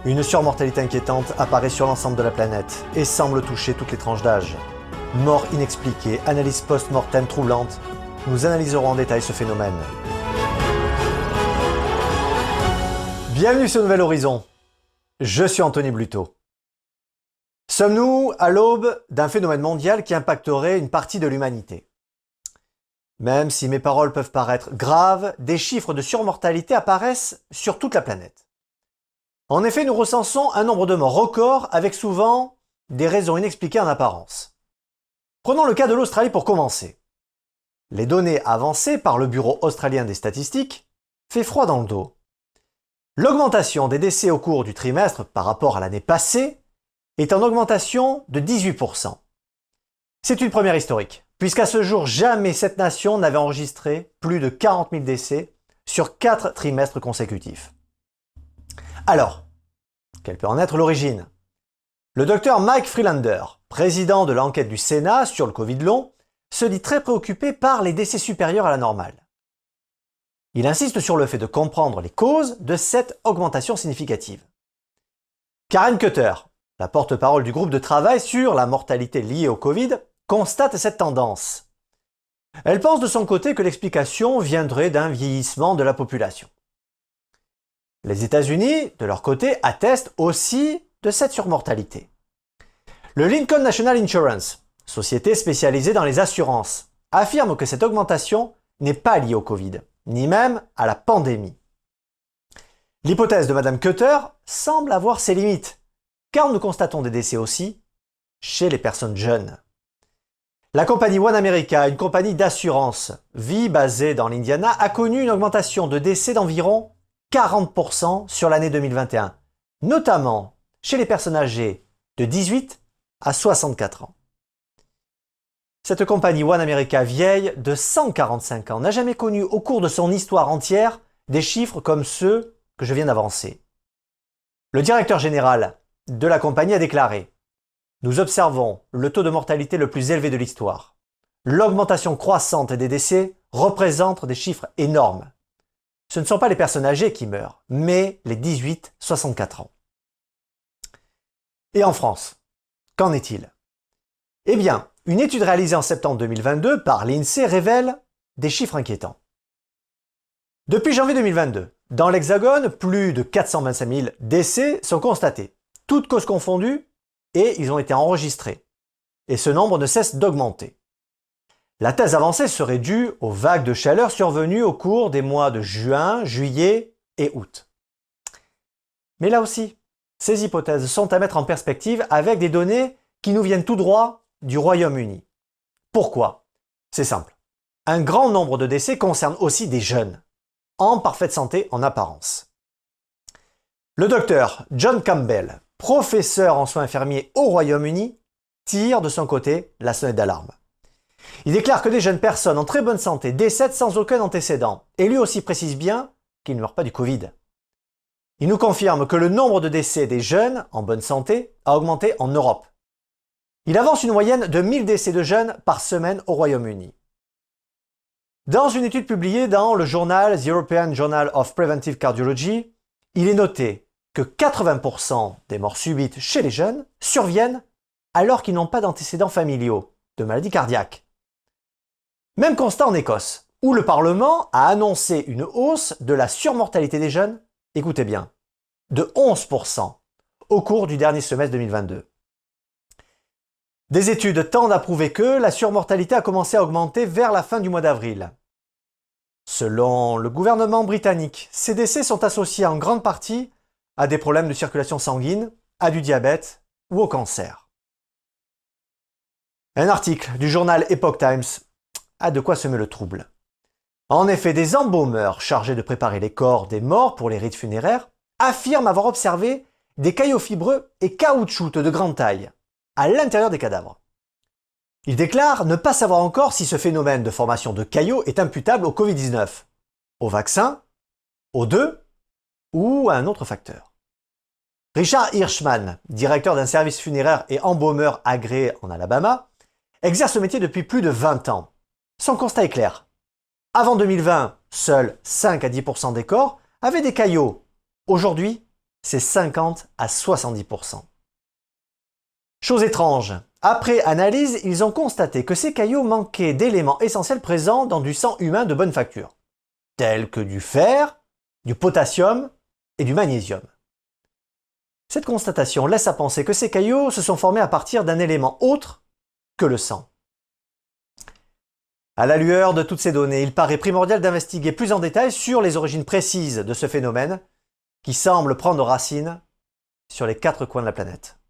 Une surmortalité inquiétante apparaît sur l'ensemble de la planète et semble toucher toutes les tranches d'âge. Mort inexpliquée, analyse post-mortem troublante, nous analyserons en détail ce phénomène. Bienvenue sur Nouvel Horizon, je suis Anthony Bluto. Sommes-nous à l'aube d'un phénomène mondial qui impacterait une partie de l'humanité? Même si mes paroles peuvent paraître graves, des chiffres de surmortalité apparaissent sur toute la planète. En effet, nous recensons un nombre de morts record avec souvent des raisons inexpliquées en apparence. Prenons le cas de l'Australie pour commencer. Les données avancées par le Bureau australien des statistiques fait froid dans le dos. L'augmentation des décès au cours du trimestre par rapport à l'année passée est en augmentation de 18%. C'est une première historique, puisqu'à ce jour, jamais cette nation n'avait enregistré plus de 40 000 décès sur 4 trimestres consécutifs. Alors, quelle peut en être l'origine? Le docteur Mike Freelander, président de l'enquête du Sénat sur le Covid long, se dit très préoccupé par les décès supérieurs à la normale. Il insiste sur le fait de comprendre les causes de cette augmentation significative. Karen Cutter, la porte-parole du groupe de travail sur la mortalité liée au Covid, constate cette tendance. Elle pense de son côté que l'explication viendrait d'un vieillissement de la population. Les États-Unis, de leur côté, attestent aussi de cette surmortalité. Le Lincoln National Insurance, société spécialisée dans les assurances, affirme que cette augmentation n'est pas liée au Covid, ni même à la pandémie. L'hypothèse de Mme Cutter semble avoir ses limites, car nous constatons des décès aussi chez les personnes jeunes. La compagnie One America, une compagnie d'assurance vie basée dans l'Indiana, a connu une augmentation de décès d'environ 40% sur l'année 2021, notamment chez les personnes âgées de 18 à 64 ans. Cette compagnie One America vieille de 145 ans n'a jamais connu au cours de son histoire entière des chiffres comme ceux que je viens d'avancer. Le directeur général de la compagnie a déclaré: « Nous observons le taux de mortalité le plus élevé de l'histoire. L'augmentation croissante des décès représente des chiffres énormes. Ce ne sont pas les personnes âgées qui meurent, mais les 18-64 ans. » Et en France, qu'en est-il? Eh bien, une étude réalisée en septembre 2022 par l'INSEE révèle des chiffres inquiétants. Depuis janvier 2022, dans l'Hexagone, plus de 425 000 décès sont constatés, toutes causes confondues, et ils ont été enregistrés. Et ce nombre ne cesse d'augmenter. La thèse avancée serait due aux vagues de chaleur survenues au cours des mois de juin, juillet et août. Mais là aussi, ces hypothèses sont à mettre en perspective avec des données qui nous viennent tout droit du Royaume-Uni. Pourquoi? C'est simple. Un grand nombre de décès concernent aussi des jeunes, en parfaite santé en apparence. Le docteur John Campbell, professeur en soins infirmiers au Royaume-Uni, tire de son côté la sonnette d'alarme. Il déclare que des jeunes personnes en très bonne santé décèdent sans aucun antécédent, et lui aussi précise bien qu'ils ne meurent pas du Covid. Il nous confirme que le nombre de décès des jeunes en bonne santé a augmenté en Europe. Il avance une moyenne de 1000 décès de jeunes par semaine au Royaume-Uni. Dans une étude publiée dans le journal The European Journal of Preventive Cardiology, il est noté que 80% des morts subites chez les jeunes surviennent alors qu'ils n'ont pas d'antécédents familiaux de maladies cardiaques. Même constat en Écosse, où le Parlement a annoncé une hausse de la surmortalité des jeunes, écoutez bien, de 11% au cours du dernier semestre 2022. Des études tendent à prouver que la surmortalité a commencé à augmenter vers la fin du mois d'avril. Selon le gouvernement britannique, ces décès sont associés en grande partie à des problèmes de circulation sanguine, à du diabète ou au cancer. Un article du journal Epoch Times a de quoi semer le trouble. En effet, des embaumeurs chargés de préparer les corps des morts pour les rites funéraires affirment avoir observé des caillots fibreux et caoutchouteux de grande taille à l'intérieur des cadavres. Ils déclarent ne pas savoir encore si ce phénomène de formation de caillots est imputable au Covid-19, au vaccin, aux deux ou à un autre facteur. Richard Hirschman, directeur d'un service funéraire et embaumeur agréé en Alabama, exerce ce métier depuis plus de 20 ans. Son constat est clair. Avant 2020, seuls 5 à 10% des corps avaient des caillots. Aujourd'hui, c'est 50 à 70%. Chose étrange, après analyse, ils ont constaté que ces cailloux manquaient d'éléments essentiels présents dans du sang humain de bonne facture, tels que du fer, du potassium et du magnésium. Cette constatation laisse à penser que ces cailloux se sont formés à partir d'un élément autre que le sang. À la lueur de toutes ces données, il paraît primordial d'investiguer plus en détail sur les origines précises de ce phénomène qui semble prendre racine sur les 4 coins de la planète.